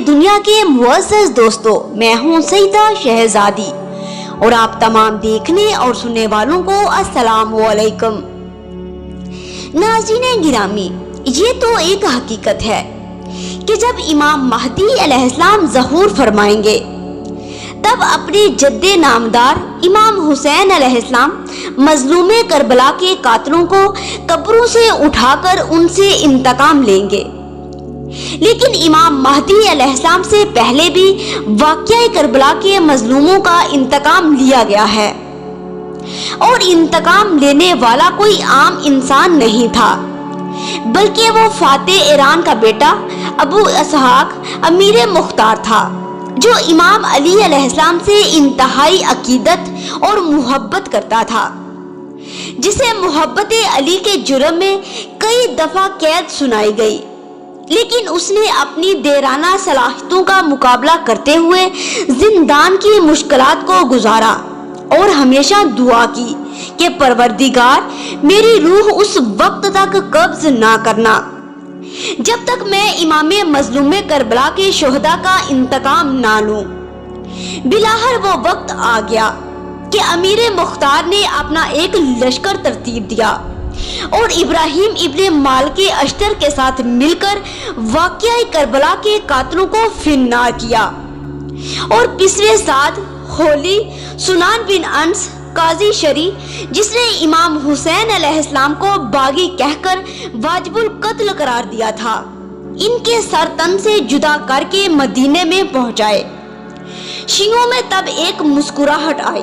دنیا کے معزز دوستوں، میں ہوں سیدہ شہزادی اور آپ تمام دیکھنے اور سننے والوں کو السلام علیکم۔ ناظرین گرامی، یہ تو ایک حقیقت ہے کہ جب امام مہدی علیہ السلام ظہور فرمائیں گے تب اپنے جد نامدار امام حسین علیہ السلام مظلوم کربلا کے قاتلوں کو قبروں سے اٹھا کر ان سے انتقام لیں گے، لیکن امام مہدی علیہ السلام سے پہلے بھی واقعہ کربلا کے مظلوموں کا انتقام لیا گیا ہے، اور انتقام لینے والا کوئی عام انسان نہیں تھا بلکہ وہ فاتح ایران کا بیٹا ابو اسحاق امیر مختار تھا، جو امام علی علیہ السلام سے انتہائی عقیدت اور محبت کرتا تھا، جسے محبت علی کے جرم میں کئی دفعہ قید سنائی گئی، لیکن اس نے اپنی دیرانہ صلاحیتوں کا مقابلہ کرتے ہوئے زندان کی مشکلات کو گزارا اور ہمیشہ دعا کی کہ پروردگار میری روح اس وقت تک قبض نہ کرنا جب تک میں امام مظلوم کربلا کے شہداء کا انتقام نہ لوں۔ بلاخر وہ وقت آ گیا کہ امیر مختار نے اپنا ایک لشکر ترتیب دیا اور ابراہیم ابن مالک اشتر کے ساتھ مل کر واقعہ کربلا کے قاتلوں کو فنار کیا، اور پچھلے ساتھ ہولی سنان بن انس قاضی شری، جس نے امام حسین علیہ السلام کو باغی کہہ کر واجب القتل قرار دیا تھا، ان کے سر تن سے جدا کر کے مدینے میں پہنچائے۔ شیعوں میں تب ایک مسکراہٹ آئی۔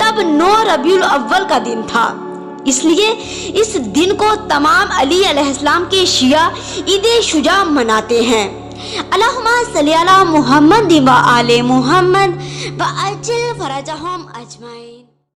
تب 9 ربیع الاول کا دن تھا، اس لیے اس دن کو تمام علی علیہ السلام کے شیعہ عید شجاع مناتے ہیں۔ اللہم صلی علی محمد و آل محمد وعجل فرجہم اجمعین۔